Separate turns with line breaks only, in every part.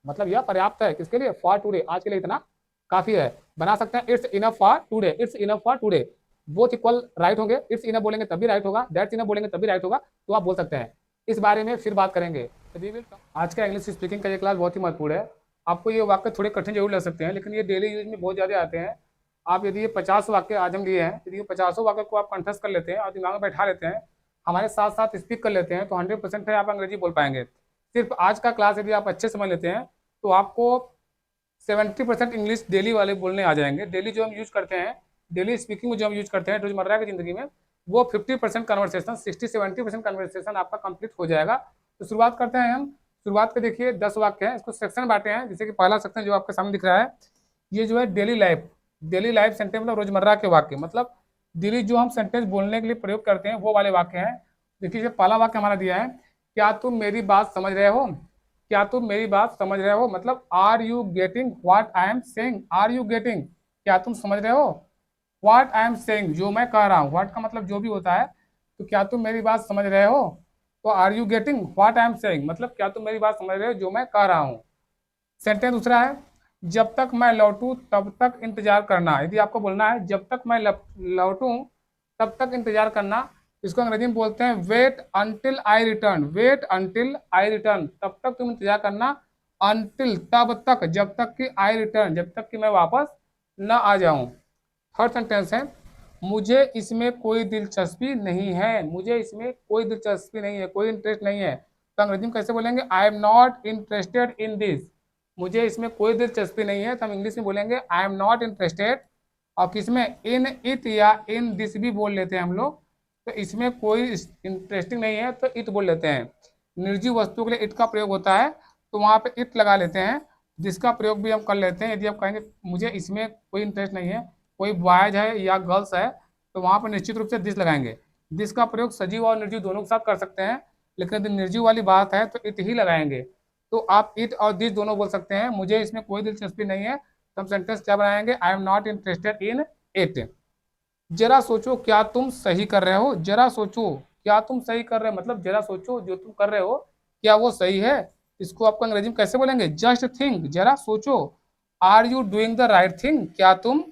मतलब यह पर्याप्त है किसके लिए, फॉर टुडे, आज के लिए इतना काफी है। बना सकते हैं it's enough for today, it's enough for today, both equal right होंगे, इट्स इनफ बोलेंगे तब भी राइट होगा, दैट्स इनफ बोलेंगे तब भी राइट होगा, तो आप बोल सकते हैं। इस बारे में फिर बात करेंगे। आज का इंग्लिश स्पीकिंग का ये क्लास बहुत ही महत्वपूर्ण है। आपको ये वाक्य थोड़े कठिन जरूर लग सकते हैं, लेकिन ये डेली यूज में बहुत ज़्यादा आते हैं। आप यदि ये 50 वाक्य आज हम लिए हैं, यदि ये 50 वाक्य को आप कंठस्थ कर लेते हैं और दिमाग में बैठा लेते हैं, हमारे साथ साथ स्पीक कर लेते हैं, तो 100% है आप अंग्रेजी बोल पाएंगे। सिर्फ आज का क्लास यदि आप अच्छे समझ लेते हैं तो आपको 70% इंग्लिश डेली वाले बोलने आ जाएंगे। डेली जो हम यूज करते हैं, डेली स्पीकिंग में जो हम यूज करते हैं रोजमर्रा की जिंदगी में, वो 50% कन्वर्सेशन, 60-70% कन्वर्सेशन आपका कंप्लीट हो जाएगा। तो शुरुआत करते हैं हम। शुरुआत के देखिए 10 वाक्य हैं, इसको सेक्शन बांटे हैं। जैसे कि पहला सेक्शन जो आपके सामने दिख रहा है, ये जो है daily life. Daily life sentence मतलब रोजमर्रा के वाक्य, मतलब डेली जो हम सेंटेंस बोलने के लिए प्रयोग करते हैं वो वाले वाक्य हैं। देखिए पहला वाक्य हमारा दिया है, क्या तुम मेरी बात समझ रहे हो, क्या तुम मेरी बात समझ रहे हो, मतलब are you getting what I am saying, are you getting, क्या तुम समझ रहे हो व्हाट आई एम सेइंग, जो मैं कह रहा हूँ। व्हाट का मतलब जो भी होता है, तो क्या तुम मेरी बात समझ रहे हो, तो are you getting what I am saying, मतलब क्या तुम मेरी बात समझ रहे हो जो मैं कह रहा हूँ। सेंटेंस दूसरा है, जब तक मैं लौटूं तब तक इंतजार करना। यदि आपको बोलना है जब तक मैं लौटूं तब तक इंतजार करना, इसको अंग्रेजी में बोलते हैं wait until I return, wait until I return, तब तक तुम इंतजार करना, अंटिल तब तक, जब तक कि आई रिटर्न, जब तक कि मैं वापस न आ जाऊं। थर्ड सेंटेंस है, मुझे इसमें कोई दिलचस्पी नहीं है, मुझे इसमें कोई दिलचस्पी नहीं है, कोई इंटरेस्ट नहीं है, तो अंग्रेजी में कैसे बोलेंगे, I am not interested in this, मुझे इसमें कोई दिलचस्पी नहीं है, तो हम इंग्लिश में बोलेंगे आई एम नॉट इंटरेस्टेड। और किसमें, इन इट या इन दिस भी बोल लेते हैं हम लोग, तो इसमें कोई इंटरेस्टिंग नहीं है तो इट बोल लेते हैं। निर्जीव वस्तु के लिए इट का प्रयोग होता है, तो वहाँ पे इट लगा लेते हैं। जिसका प्रयोग भी हम कर लेते हैं, यदि आप कहेंगे मुझे इसमें कोई इंटरेस्ट नहीं है, कोई बॉयज है या गर्ल्स है, तो वहाँ पर निश्चित रूप से दिस लगाएंगे। दिस का प्रयोग सजीव और निर्जीव दोनों के साथ कर सकते हैं, लेकिन यदि निर्जीव वाली बात है तो इट ही लगाएंगे। तो आप इट और दिस दोनों बोल सकते हैं, मुझे इसमें कोई दिलचस्पी नहीं है, तो हम सेंटेंस क्या बनाएंगे, I am not interested in it. जरा सोचो क्या तुम सही कर रहे हो, जरा सोचो क्या तुम सही कर रहे हो, मतलब जरा सोचो जो तुम कर रहे हो क्या वो सही है। इसको आपको अंग्रेजी में कैसे बोलेंगे, जस्ट थिंक, जरा सोचो, are you doing the right thing, क्या तुम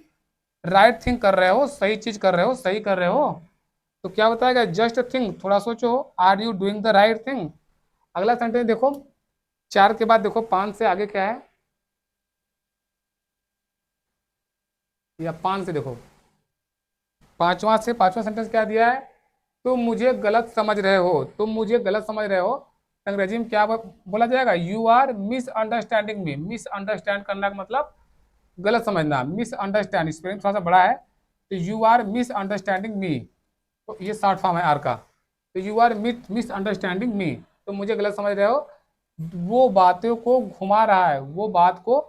राइट थिंग कर रहे हो, सही चीज कर रहे हो, सही कर रहे हो। तो क्या बताएगा, जस्ट थिंक, थोड़ा सोचो, are you doing the right thing. अगला सेंटेंस देखो, 4 के बाद देखो 5 से आगे क्या है, या 5 से देखो, पांचवा सेंटेंस क्या दिया है, तुम मुझे गलत समझ रहे हो, तुम मुझे गलत समझ रहे हो, अंग्रेजी में क्या बोला जाएगा, you are misunderstanding me. Misunderstand करना का मतलब गलत समझना, मिसअंडरस्टैंड स्पेलिंग थोड़ा सा बड़ा है, तो यू आर मिसअंडरस्टैंडिंग मी, तो ये शॉर्ट फॉर्म है आर का, तो यू आर मिसअंडरस्टैंडिंग मी, तो मुझे गलत समझ रहे हो। वो बातों को घुमा रहा है, वो बात को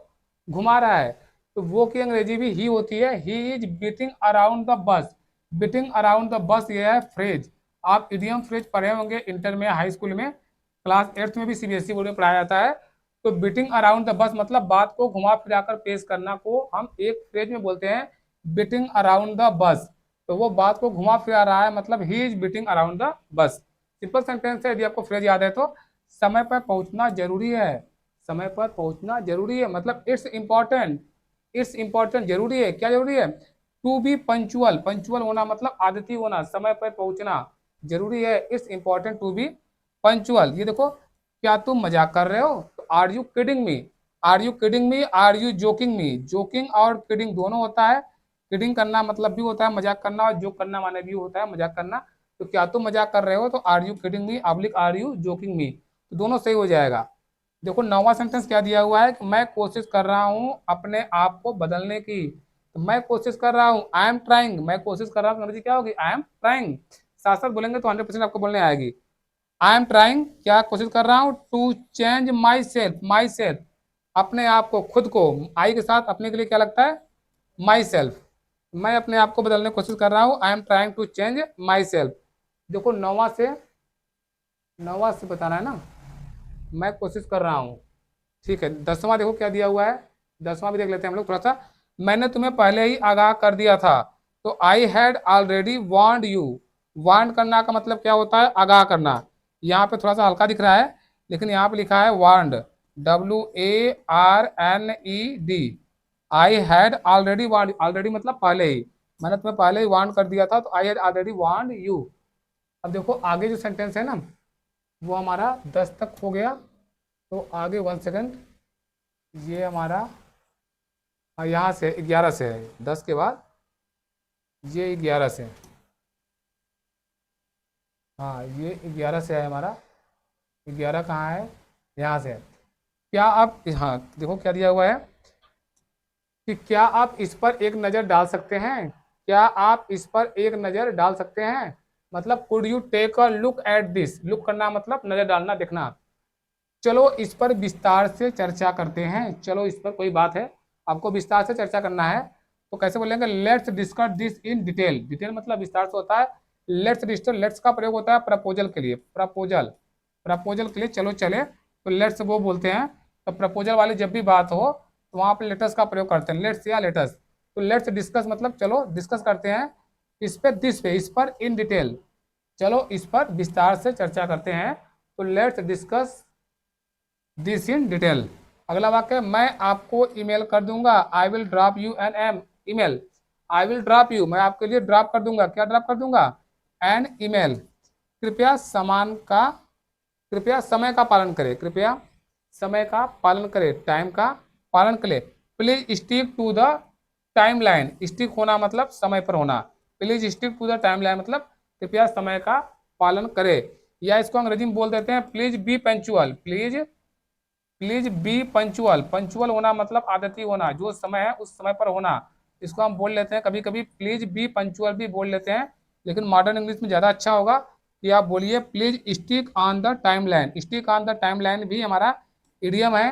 घुमा रहा है, तो वो की अंग्रेजी भी ही होती है, he is beating around the bus. Beating around the bus ये है फ्रेज। आप इडियम फ्रेज पढ़े होंगे इंटर में, हाई स्कूल में, क्लास 8th में भी सीबीएसई बोर्ड में पढ़ाया जाता है। तो बीटिंग अराउंड द बस मतलब बात को घुमा फिराकर पेश करना को हम एक फ्रेज में बोलते हैं बीटिंग अराउंड द बस। तो वो बात को घुमा फिरा रहा है, मतलब he is beating around the bus. Simple sentence है, यदि आपको फ्रेज याद है तो, समय पर पहुंचना जरूरी है, समय पर पहुंचना जरूरी है, मतलब इट्स इंपॉर्टेंट, इट्स इंपॉर्टेंट जरूरी है, क्या जरूरी है, टू बी पंचुअल, पंचुअल होना मतलब आदती होना, समय पर पहुंचना जरूरी है, it's important to be punctual. ये देखो, क्या तुम मजाक कर रहे हो, तो are you kidding me, are you kidding me, are you joking me, joking और किडिंग दोनों होता है। किडिंग करना मतलब भी होता है मजाक करना, और जोक करना माने भी होता है मजाक करना। तो क्या तुम मजाक कर रहे हो, तो आर यू किडिंग मी अब्लिक आर यू जोकिंग मी, तो दोनों सही हो जाएगा। देखो 9वां सेंटेंस क्या दिया हुआ है कि मैं कोशिश कर रहा हूँ अपने आप को बदलने की, तो मैं कोशिश कर रहा हूँ, आई एम ट्राइंग, मैं कोशिश कर रहा हूँ, अंग्रेजी क्या होगी, आई एम ट्राइंग। साथ साथ बोलेंगे तो 100% आपको बोलने आएगी। आई एम ट्राइंग, क्या कोशिश कर रहा हूँ, to change myself, myself, अपने आप को, खुद को, आई के साथ अपने के लिए क्या लगता है, माई सेल्फ, मैं अपने आप को बदलने की कोशिश कर रहा हूँ, I am trying to change myself. देखो 9वां से बताना है ना, मैं कोशिश कर रहा हूँ, ठीक है। 10वां देखो क्या दिया हुआ है, 10वां भी देख लेते हैं हम लोग थोड़ा सा, मैंने तुम्हें पहले ही आगाह कर दिया था, तो I had already warned you. Warn करना का मतलब क्या होता है, आगाह करना। यहाँ पे थोड़ा सा हल्का दिख रहा है, लेकिन यहाँ पे लिखा है warned, WARNED, I had already warn, already मतलब पहले ही, मैंने तुम्हें पहले ही वार्न कर दिया था, तो I had already warn you. अब देखो आगे जो सेंटेंस है ना वो हमारा 10 तक हो गया, तो आगे 1 सेकंड, ये हमारा यहाँ से 11 से है, 10 के बाद ये 11 से, हाँ ये 11 से है हमारा, 11 कहाँ है, यहाँ से है। क्या आप, हाँ देखो क्या दिया हुआ है कि क्या आप इस पर एक नज़र डाल सकते हैं, क्या आप इस पर एक नज़र डाल सकते हैं, मतलब could you take a look at this, look करना मतलब नज़र डालना, देखना। चलो इस पर विस्तार से चर्चा करते हैं, चलो इस पर कोई बात है, आपको विस्तार से चर्चा करना है, तो कैसे बोलेंगे, let's discuss this in detail, detail मतलब विस्तार से होता है, लेट्स डिस्कस, लेट्स का प्रयोग होता है प्रपोजल के लिए, प्रपोजल, प्रपोजल के लिए चलो चले, तो लेट्स वो बोलते हैं, तो प्रपोजल वाली जब भी बात हो तो वहाँ पर लेटर्स का प्रयोग करते हैं, लेट्स या लेटर्स, तो लेट्स डिस्कस मतलब चलो डिस्कस करते हैं, इस पे, दिस पे, इस पर, इन डिटेल, चलो इस पर विस्तार से चर्चा करते हैं, तो let's discuss this in detail. अगला वाक्य, मैं आपको ईमेल कर दूंगा, I will drop you an em email, I will drop you, मैं आपके लिए ड्रॉप कर दूंगा, क्या ड्रॉप कर दूंगा, एन ईमेल। कृपया समान का, कृपया समय का पालन करें, कृपया समय का पालन करें, टाइम का पालन करें, please stick to the timeline, stick होना मतलब समय पर होना, please stick to the timeline मतलब कृपया समय का पालन करें, या इसको अंग्रेजी में बोल देते हैं please be punctual, please, please be punctual, punctual होना मतलब आदती होना, जो समय है उस समय पर होना, इसको हम बोल लेते हैं कभी कभी प्लीज बी पंक्चुअल भी बोल लेते हैं, लेकिन मॉडर्न इंग्लिश में ज़्यादा अच्छा होगा कि आप बोलिए please stick on the timeline, stick on the time line भी हमारा इडियम है,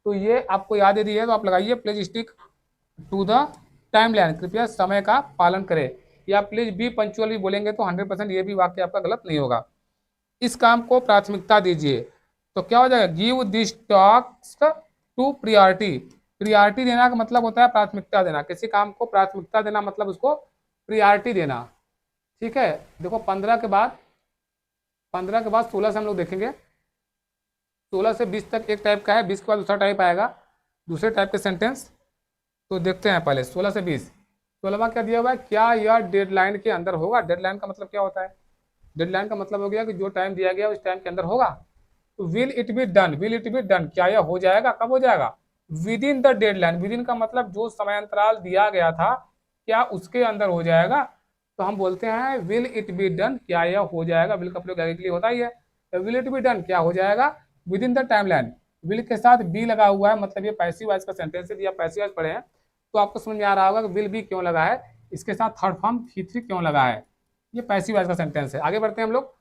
तो ये आपको याद यदि है तो आप लगाइए please stick to the timeline, कृपया समय का पालन करें, या प्लीज बी पंक्चुअल भी बोलेंगे तो 100% ये भी वाक्य आपका गलत नहीं होगा। इस काम को प्राथमिकता दीजिए, तो क्या हो जाएगा, give this task to priority, priority देना का मतलब होता है प्राथमिकता देना, किसी काम को प्राथमिकता देना मतलब उसको प्रियॉरिटी देना, ठीक है। देखो 15 के बाद, 15 के बाद 16 से हम लोग देखेंगे, 16 से 20 तक एक टाइप का है, 20 के बाद दूसरा टाइप आएगा, दूसरे टाइप के सेंटेंस, तो देखते हैं पहले 16 से 20। 16वां क्या दिया हुआ है, क्या यह डेडलाइन के अंदर होगा, डेडलाइन का मतलब क्या होता है, डेडलाइन का मतलब हो गया कि जो टाइम दिया गया उस टाइम के अंदर होगा, तो will it be done, will it be done, क्या यह हो जाएगा, कब हो जाएगा, with in the deadline, with in का मतलब जो समय अंतराल दिया गया था क्या उसके अंदर हो जाएगा, तो हम बोलते हैं विल इट बी डन, क्या यह हो जाएगा, विल का प्रयोग आगे के लिए होता ही है, तो विल इट बी डन क्या हो जाएगा with in the time line, will के साथ बी लगा हुआ है, मतलब ये पैसिव वॉइस का सेंटेंस है, या पैसिव वॉइस पढ़े हैं तो आपको समझ में आ रहा होगा कि विल बी क्यों लगा है, इसके साथ थर्ड फॉर्म थ्री क्यों लगा है, ये पैसिव वॉइस का सेंटेंस है। आगे बढ़ते हैं हम लोग,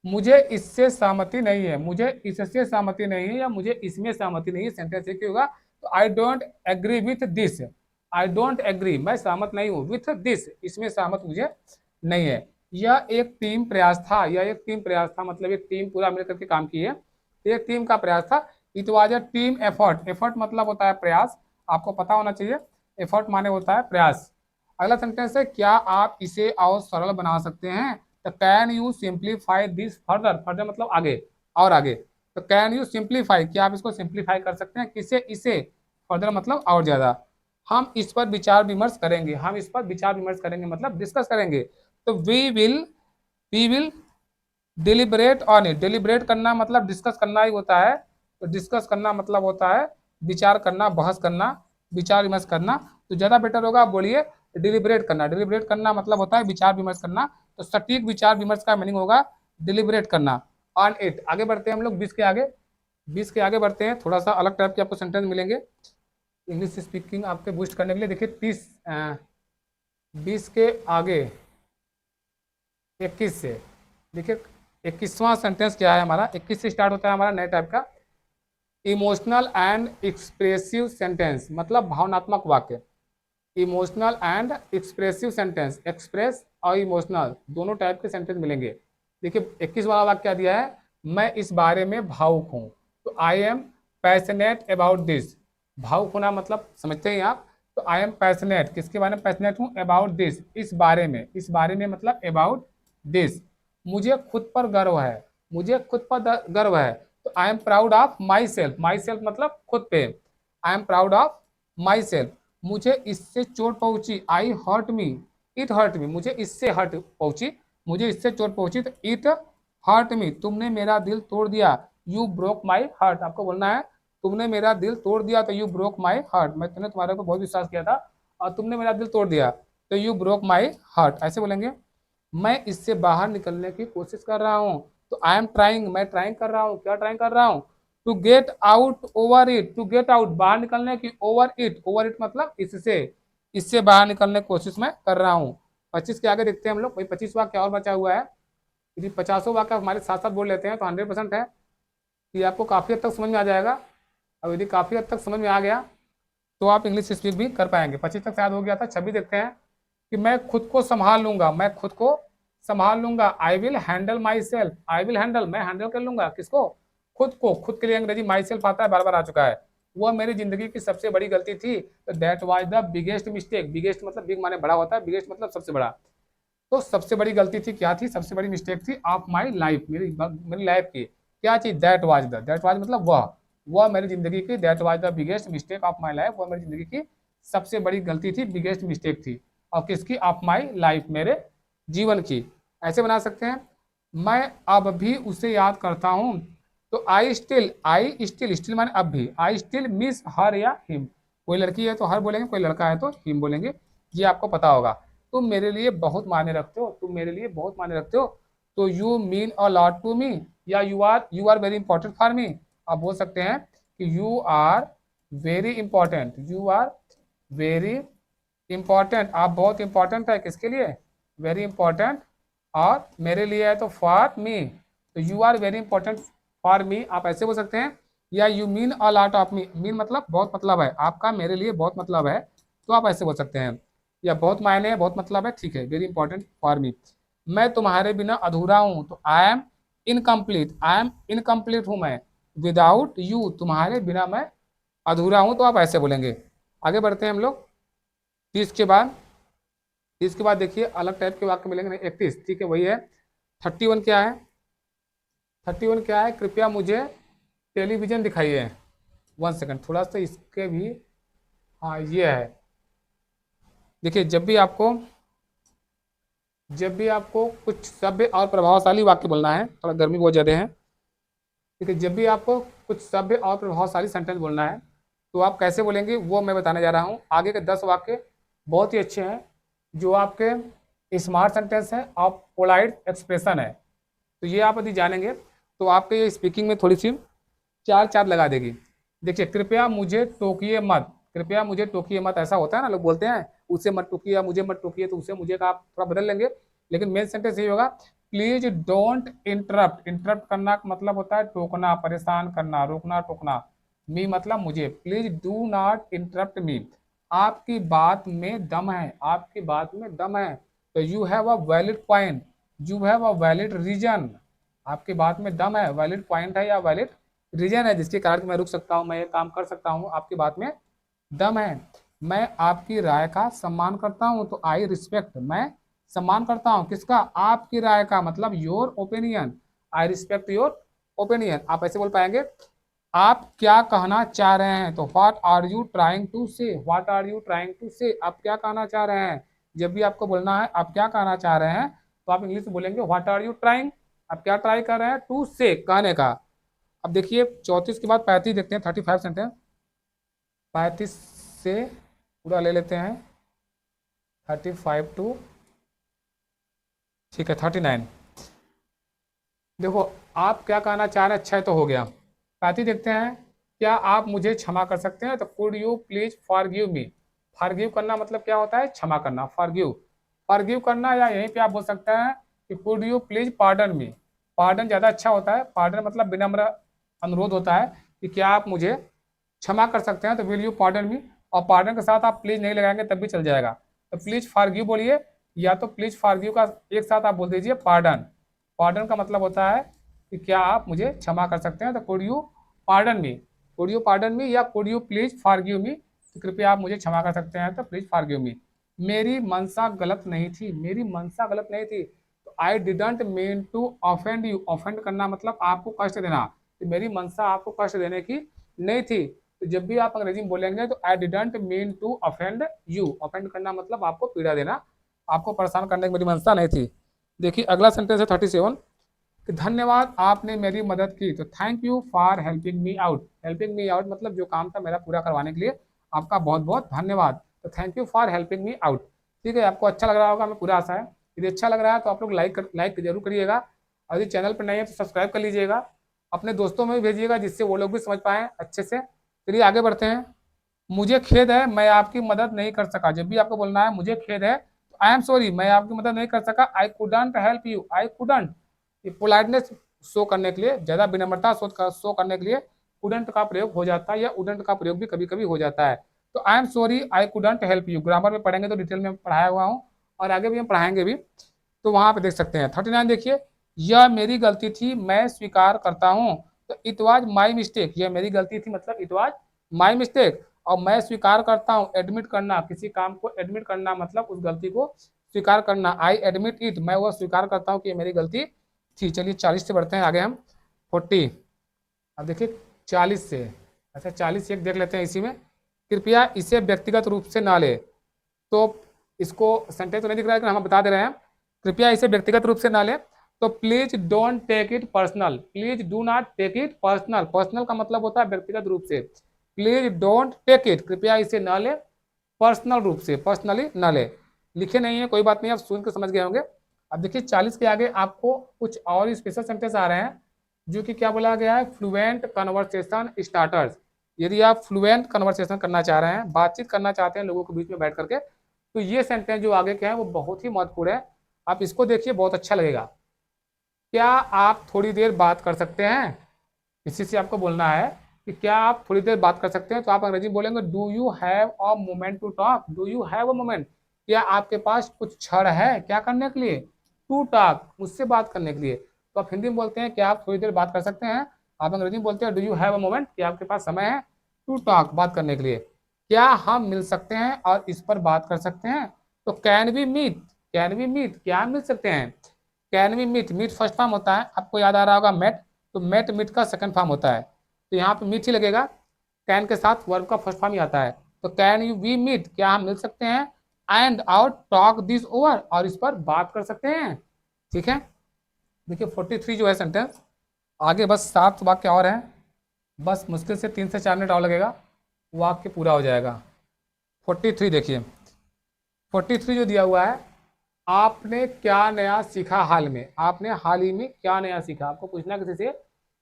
मुझे इससे सहमति नहीं है, मुझे इससे सहमति नहीं है, या मुझे इसमें सहमति नहीं है, सेंटेंस एक ही होगा, तो I don't agree with this, I don't agree मैं सहमत नहीं हूँ, विथ दिस इसमें सहमत मुझे नहीं है। यह एक टीम प्रयास था, यह एक टीम प्रयास था मतलब एक टीम पूरा मिलकर के काम की है, एक टीम का प्रयास था, it was a team effort, effort मतलब होता है प्रयास, आपको पता होना चाहिए, एफर्ट माने होता है प्रयास। अगला सेंटेंस है, क्या आप इसे और सरल बना सकते हैं, तो can you simplify this further, further मतलब आगे और आगे, तो कैन यू सिंप्लीफाई, क्या आप इसको सिंप्लीफाई कर सकते हैं, किसे, इसे, फर्दर मतलब और ज्यादा, हम इस पर विचार विमर्श करेंगे, हम इस पर विचार विमर्श करेंगे मतलब डिस्कस करेंगे, तो we will deliberate on it, deliberate करना मतलब डिस्कस करना ही होता है, तो डिस्कस करना मतलब होता है विचार करना, बहस करना, विचार विमर्श करना, तो ज़्यादा बेटर होगा आप बोलिए डिलिबरेट करना, डिलिबरेट करना मतलब होता है विचार विमर्श करना, तो सटीक विचार विमर्श का मीनिंग होगा डिलिबरेट करना, ऑन इट। आगे बढ़ते हैं हम लोग 20 के आगे, 20 के आगे बढ़ते हैं, थोड़ा सा अलग टाइप के आपको सेंटेंस मिलेंगे इंग्लिश स्पीकिंग आपके बूस्ट करने के लिए। देखिए 20 के आगे 21 से, देखिए 21वां सेंटेंस क्या है हमारा, 21 से स्टार्ट होता है हमारा नए टाइप का, इमोशनल एंड एक्सप्रेसिव सेंटेंस मतलब भावनात्मक वाक्य, emotional and expressive sentence, express और इमोशनल दोनों टाइप के सेंटेंस मिलेंगे। देखिए 21 वाला वाक्य क्या दिया है, मैं इस बारे में भावुक हूँ, तो I am passionate about this, भावुक होना मतलब समझते हैं आप, तो आई एम पैशनेट, किसके बारे में पैशनेट हूँ, अबाउट दिस इस बारे में, इस बारे में मतलब अबाउट दिस, मुझे खुद पर गर्व है, मुझे खुद पर गर्व है, तो I am proud of myself मतलब खुद पे, I am proud of myself. मुझे इससे चोट पहुंची, I hurt me, it hurt me, मुझे इससे हर्ट पहुंची, मुझे इससे चोट पहुंची, तो इट हर्ट मी। तुमने मेरा दिल तोड़ दिया, यू ब्रोक माई हार्ट। आपको बोलना है तुमने मेरा दिल तोड़ दिया तो यू ब्रोक माई हार्ट, मैं तुमने तुम्हारे को बहुत विश्वास किया था और तुमने मेरा दिल तोड़ दिया तो यू ब्रोक माई हार्ट, ऐसे बोलेंगे। मैं इससे बाहर निकलने की कोशिश कर रहा हूँ, तो आई एम ट्राइंग, मैं ट्राइंग कर रहा हूँ, क्या ट्राइंग कर रहा हूँ, to get out over it, to get out बाहर निकलने की, ओवर इट मतलब इससे, इससे बाहर निकलने की कोशिश मैं कर रहा हूँ। 25 के आगे देखते हैं हम लोग, भाई 25 वाक्य और बचा हुआ है, यदि 50 वाक्य हमारे साथ साथ बोल लेते हैं तो 100% है, ये आपको काफ़ी हद तक समझ में आ जाएगा। अब यदि काफ़ी हद तक समझ में आ गया तो आप इंग्लिश स्पीक भी कर पाएंगे। 25 तक शायद हो गया था। 26 देखते हैं कि मैं खुद को संभाल लूंगा, मैं खुद को संभाल लूंगा, I will handle my self, I will handle, मैं हैंडल कर लूंगा, किसको, खुद को। खुद के लिए अंग्रेजी माई सेल्फ आता है, बार बार आ चुका है। वह मेरी जिंदगी की सबसे बड़ी गलती थी, तो that was the biggest mistake, biggest मतलब बिग माने बड़ा होता है, बिगेस्ट मतलब सबसे बड़ा। तो सबसे बड़ी गलती थी, क्या थी, सबसे बड़ी मिस्टेक थी ऑफ माई लाइफ, मेरी लाइफ की क्या चीज, दैट वाज मतलब वह मेरी जिंदगी की, that was the biggest mistake of my life, वह मेरी जिंदगी की सबसे बड़ी गलती थी, बिगेस्ट मिस्टेक थी। और किसकी, ऑफ माई लाइफ, मेरे जीवन की। ऐसे बना सकते हैं, मैं अब भी उसे याद करता हूँ, तो आई स्टिल माने अब भी, आई स्टिल मिस हर या हिम। कोई लड़की है तो हर बोलेंगे, कोई लड़का है तो हिम बोलेंगे, ये आपको पता होगा। तुम मेरे लिए बहुत मायने रखते हो, तुम मेरे लिए बहुत मायने रखते हो, तो you mean a lot to me, या you are very important for me. आप बोल सकते हैं कि you are very important, you are very important, आप बहुत इंपॉर्टेंट है, किसके लिए, वेरी इंपॉर्टेंट, और मेरे लिए है तो फॉर मी, तो you are very important for me, आप ऐसे बोल सकते हैं। या you mean a lot of me, mean मतलब बहुत मतलब है, आपका मेरे लिए बहुत मतलब है, तो आप ऐसे बोल सकते हैं। या बहुत मायने है, बहुत मतलब है, ठीक है, वेरी इंपॉर्टेंट फॉर मी। मैं तुम्हारे बिना अधूरा हूँ, तो I M incomplete, I am incomplete हूँ मैं, विदाउट यू, तुम्हारे बिना मैं अधूरा हूँ, तो आप ऐसे बोलेंगे। आगे बढ़ते हैं हम लोग। 30 के बाद, 30 के बाद देखिए अलग टाइप के वाक्य मिलेंगे, 31, ठीक है वही है। 31 क्या है, 31 क्या है, कृपया मुझे टेलीविजन दिखाइए। 1 सेकंड, थोड़ा सा इसके भी, हाँ ये है। देखिए जब भी आपको कुछ सभ्य और प्रभावशाली वाक्य बोलना है, थोड़ा गर्मी बहुत ज़्यादा है, ठीक है, जब भी आपको कुछ सभ्य और प्रभावशाली सेंटेंस बोलना है तो आप कैसे बोलेंगे वो मैं बताने जा रहा हूँ। आगे के 10 वाक्य बहुत ही अच्छे हैं, जो आपके स्मार्ट सेंटेंस हैं और पोलाइट एक्सप्रेशन है, तो ये आप यदि जानेंगे तो आपके ये स्पीकिंग में थोड़ी सी चार चार लगा देगी। देखिए, कृपया मुझे टोकिए मत, कृपया मुझे टोकिए मत, ऐसा होता है ना, लोग बोलते हैं उसे मत टोकिए या मुझे मत टोकिए, तो उसे मुझे का आप थोड़ा बदल लेंगे, लेकिन मेन सेंटेंस यही होगा, प्लीज डोंट इंटरप्ट। इंटरप्ट करना का मतलब होता है टोकना, परेशान करना, रोकना टोकना। मी मतलब मुझे, प्लीज डू नॉट इंटरप्ट मी, आपकी बात में दम है, आपकी बात में दम है, तो you have a valid point, you have a valid reason, आपकी बात में दम है, वैलिड पॉइंट है या वैलिड रीजन है जिसके कारण मैं रुक सकता हूँ, मैं ये काम कर सकता हूँ, आपकी बात में दम है। मैं आपकी राय का सम्मान करता हूँ, तो आई रिस्पेक्ट, मैं सम्मान करता हूँ किसका, आपकी राय का, मतलब your opinion, I respect your opinion. आप ऐसे बोल पाएंगे, आप क्या कहना चाह रहे हैं, तो what are you trying to say, what are you trying to say, आप क्या कहना चाह रहे हैं। जब भी आपको बोलना है आप क्या कहना चाह रहे हैं, तो आप इंग्लिश में बोलेंगे व्हाट आर यू ट्राइंग, आप क्या ट्राई कर रहे हैं, टू से, कहने का। अब देखिए 34 के बाद 35 देखते हैं, 35 सेंटेंस। 35 से पूरा ले लेते हैं, 35 टू, ठीक है 39। देखो आप क्या कहना चाह रहे हैं, अच्छा है तो हो गया। 35 देखते हैं, क्या आप मुझे क्षमा कर सकते हैं, तो could you please forgive me. Forgive करना मतलब क्या होता है, क्षमा करना, फॉरगिव, फॉरगिव करना, या यहीं पे आप बोल सकते हैं कि could you please pardon me. Pardon ज़्यादा अच्छा होता है, पार्डन मतलब विनम्र अनुरोध होता है कि क्या आप मुझे क्षमा कर सकते हैं, तो विल यू पार्डन मी, और पार्डन के साथ आप प्लीज नहीं लगाएंगे तब भी चल जाएगा, तो प्लीज फॉरगिव बोलिए, या तो प्लीज फॉरगिव का एक साथ आप बोल दीजिए पार्डन। पार्डन का मतलब होता है कि क्या आप मुझे क्षमा कर सकते हैं, तो could you pardon me, could you pardon me, या could you please forgive me, तो कृपया आप मुझे क्षमा कर सकते हैं, तो प्लीज फॉरगिव मी। मेरी मंशा गलत नहीं थी, मेरी मंशा गलत नहीं थी, तो I didn't mean to offend you. Offend करना मतलब आपको कष्ट देना, कि मेरी मंशा आपको कष्ट देने की नहीं थी। तो जब भी आप अंग्रेजी में बोलेंगे तो I didn't mean to offend you, offend करना मतलब आपको पीड़ा देना, आपको परेशान करने की मेरी मंशा नहीं थी। देखिए अगला सेंटेंस है 37 कि धन्यवाद आपने मेरी मदद की, तो thank you for helping me out. Helping me out मतलब जो काम था मेरा पूरा करवाने के लिए आपका बहुत बहुत धन्यवाद, तो thank you for helping me out. ठीक है, आपको अच्छा लग रहा होगा, हमें पूरा आशा है। यदि अच्छा लग रहा है तो आप लोग लाइक जरूर करिएगा, और यदि चैनल पर नहीं है तो सब्सक्राइब कर लीजिएगा, अपने दोस्तों में भी भेजिएगा जिससे वो लोग भी समझ पाएँ अच्छे से। चलिए आगे बढ़ते हैं। मुझे खेद है मैं आपकी मदद नहीं कर सका। जब भी आपको बोलना है मुझे खेद है तो आई एम सॉरी, मैं आपकी मदद नहीं कर सका। I couldn't help you, I couldn't, ये पोलाइटनेस शो करने के लिए, ज्यादा विनम्रता शो करने के लिए कुडंट का प्रयोग हो जाता है, या उडंट का प्रयोग भी कभी कभी हो जाता है। तो I am sorry I couldn't help you, grammar में पढ़ेंगे तो डिटेल में पढ़ाया हुआ हूँ, और आगे भी हम पढ़ाएंगे भी, तो वहां पे देख सकते हैं। 39 देखिए, यह मेरी गलती थी मैं स्वीकार करता हूँ। तो इट वॉज माई मिस्टेक, यह मेरी गलती थी मतलब इट वॉज माई मिस्टेक। और मैं स्वीकार करता हूँ, एडमिट करना, किसी काम को एडमिट करना मतलब उस गलती को स्वीकार करना। आई एडमिट इट, मैं वह स्वीकार करता हूँ कि ये मेरी गलती थी। चलिए 40 से बढ़ते हैं आगे हम 40। अब देखिए 40 से, अच्छा 40 एक देख लेते हैं इसी में। कृपया इसे व्यक्तिगत रूप से ना ले, तो इसको सेंटेंस तो नहीं दिख रहा है कि हम बता दे रहे हैं, कृपया इसे व्यक्तिगत रूप से ना ले। तो please don't take it personal, please do not take it personal, personal का मतलब होता है व्यक्तिगत रूप से। प्लीज डोंट टेक इट, कृपया इसे ना ले पर्सनल रूप से, पर्सनली ना ले। लिखे नहीं है कोई बात नहीं, आप सुन के समझ गए होंगे। अब देखिए 40 के आगे आपको कुछ और स्पेशल सेंटेंस आ रहे हैं, जो कि क्या बोला गया है, फ्लुएंट कन्वर्सेशन स्टार्टर्स। यदि आप फ्लुएंट कन्वर्सेशन करना चाह रहे हैं, बातचीत करना चाहते हैं लोगों के बीच में बैठ करके, तो ये सेंटेंस जो आगे के हैं वो बहुत ही महत्वपूर्ण है। आप इसको देखिए, बहुत अच्छा लगेगा। क्या आप थोड़ी देर बात कर सकते हैं, किसी से आपको बोलना है कि क्या आप थोड़ी देर बात कर सकते हैं, तो आप अंग्रेजी में बोलेंगे do you have a moment to talk, do you have a moment, क्या आपके पास कुछ क्षण है क्या करने के लिए, टू टॉक मुझसे बात करने के लिए। तो आप हिंदी में बोलते हैं क्या आप थोड़ी देर बात कर सकते हैं, आप अंग्रेजी में बोलते हैं do you have a moment, क्या आपके पास समय है टू टॉक बात करने के लिए। क्या हम मिल सकते हैं और इस पर बात कर सकते हैं, तो can we meet, can we meet, क्या हम मिल सकते हैं, can we meet, meet first form होता है, आपको याद आ रहा होगा मेट, तो मेट मीट का सेकंड फॉर्म होता है, तो यहाँ पे मीट ही लगेगा, कैन के साथ वर्ब का फर्स्ट फॉर्म ही आता है। तो कैन यू वी मीट, क्या हम मिल सकते हैं, and out talk this over, और इस पर बात कर सकते हैं। ठीक है, देखिए 43 जो है सेंटेंस, आगे बस 7 वाक्य और हैं, बस मुश्किल से 3 से 4 मिनट और लगेगा, वाक्य पूरा हो जाएगा। 43 देखिए, 43 जो दिया हुआ है, आपने क्या नया सीखा हाल में, आपने हाल ही में क्या नया सीखा, आपको पूछना किसी से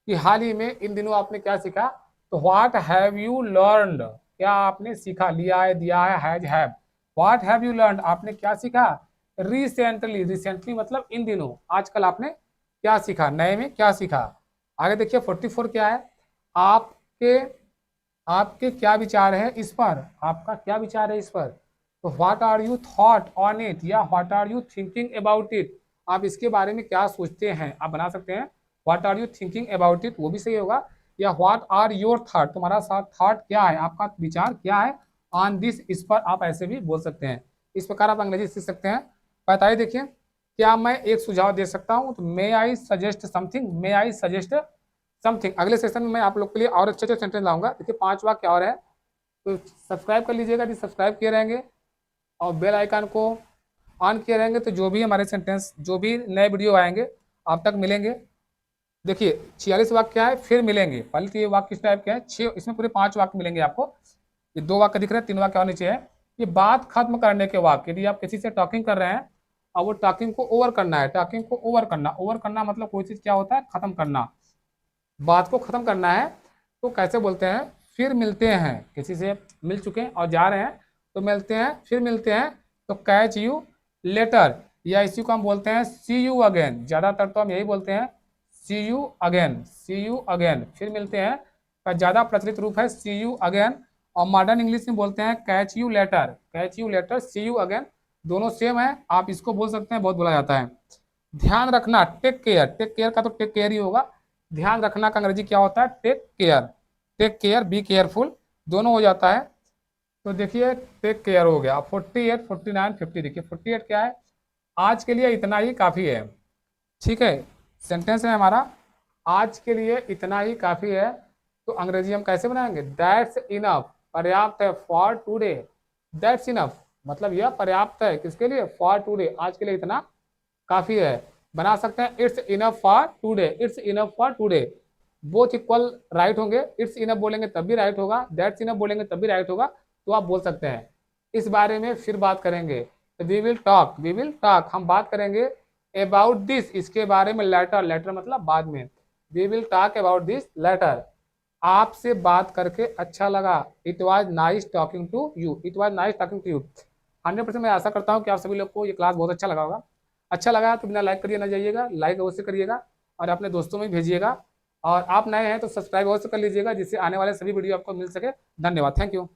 कि हाल ही में इन दिनों आपने क्या सीखा, तो व्हाट हैव यू लर्नड, क्या आपने सीखा, लिया है दिया है, has have, what have you learned, आपने क्या सीखा, रिसेंटली, रिसेंटली मतलब इन दिनों, आजकल आपने क्या सीखा, नए में क्या सीखा। आगे देखिए 44 क्या है, आपके आपके क्या विचार है इस पर, आपका क्या विचार है इस पर, तो what are you thought on it, या what are you thinking about it, आप इसके बारे में क्या सोचते हैं, आप बना सकते हैं what are you thinking about it, वो भी सही होगा। या व्हाट आर योर थॉट, तुम्हारा थॉट क्या है, आपका विचार क्या है, ऑन दिस, इस पर आप ऐसे भी बोल सकते हैं। इस प्रकार आप अंग्रेजी सीख सकते हैं। 45 देखिए, क्या मैं एक सुझाव दे सकता हूँ, तो may I suggest something, may I suggest something. अगले सेशन में मैं आप लोग के लिए और अच्छे अच्छे सेंटेंस लाऊंगा। देखिए 5 वाक्य और है, तो सब्सक्राइब कर लीजिएगा यदि सब्सक्राइब किए रहेंगे, और बेल आइकन को ऑन किए रहेंगे, तो जो भी हमारे सेंटेंस, जो भी नए वीडियो आएंगे आप तक मिलेंगे। देखिए 46 वाक्य क्या है, फिर मिलेंगे, पहले तो ये वाक्य किस टाइप के हैं, 6, इसमें पूरे 5 वाक्य मिलेंगे आपको। ये 2 वाक्य दिख रहे हैं, 3 वाक्य और नीचे है। ये बात खत्म करने के वाक्य, यदि आप किसी से टॉकिंग कर रहे हैं और वो टॉकिंग को ओवर करना है, टॉकिंग को ओवर करना, ओवर करना मतलब कोई चीज़ क्या होता है, खत्म करना, बात को खत्म करना है, तो कैसे बोलते हैं, फिर मिलते हैं, किसी से मिल चुके हैं और जा रहे हैं तो मिलते हैं, फिर मिलते हैं, तो कैच यू लेटर, या इसी को हम बोलते हैं सी यू अगेन, ज़्यादातर तो हम यही बोलते हैं see you again, see you again, फिर मिलते हैं का ज़्यादा प्रचलित रूप है सी यू अगेन, और मॉडर्न इंग्लिश में बोलते हैं catch you later, catch you later, see you again, दोनों सेम है, आप इसको बोल सकते हैं, बहुत बोला जाता है। ध्यान रखना, टेक केयर, टेक केयर का तो टेक केयर ही होगा, ध्यान रखना का अंग्रेजी क्या होता है, take care, take care, be careful, दोनों हो जाता है। तो देखिए टेक केयर हो गया। 48, 49, 50 देखिए 48 क्या है, आज के लिए इतना ही काफ़ी है। ठीक है, सेंटेंस है हमारा, आज के लिए इतना ही काफी है। तो अंग्रेजी हम कैसे बनाएंगे? दैट्स इनफ, पर्याप्त है, फॉर टुडे। दैट्स इनफ मतलब यह पर्याप्त है, किसके लिए? फॉर टुडे, आज के लिए इतना काफी है। बना सकते हैं it's enough for today, it's enough for today. Both equal right होंगे, इट्स इनफ बोलेंगे तब भी राइट होगा, दैट्स इनफ बोलेंगे तब भी राइट होगा, तो आप बोल सकते हैं। इस बारे में फिर बात करेंगे। We will talk, we will talk, हम बात करेंगे अबाउट दिस, इसके बारे में, लेटर, लेटर मतलब बाद में। We will talk about this later. आपसे बात करके अच्छा लगा। It was nice talking to you, it was nice talking to you. 100% मैं आशा करता हूँ कि आप सभी लोग को ये क्लास बहुत अच्छा लगा होगा। अच्छा लगा तो बिना लाइक करिए ना जाइएगा, लाइक अवश्य करिएगा और अपने दोस्तों में भेजिएगा। और आप नए हैं तो सब्सक्राइब अवश्य कर लीजिएगा, जिससे आने वाले सभी वीडियो आपको मिल सके। धन्यवाद, थैंक यू।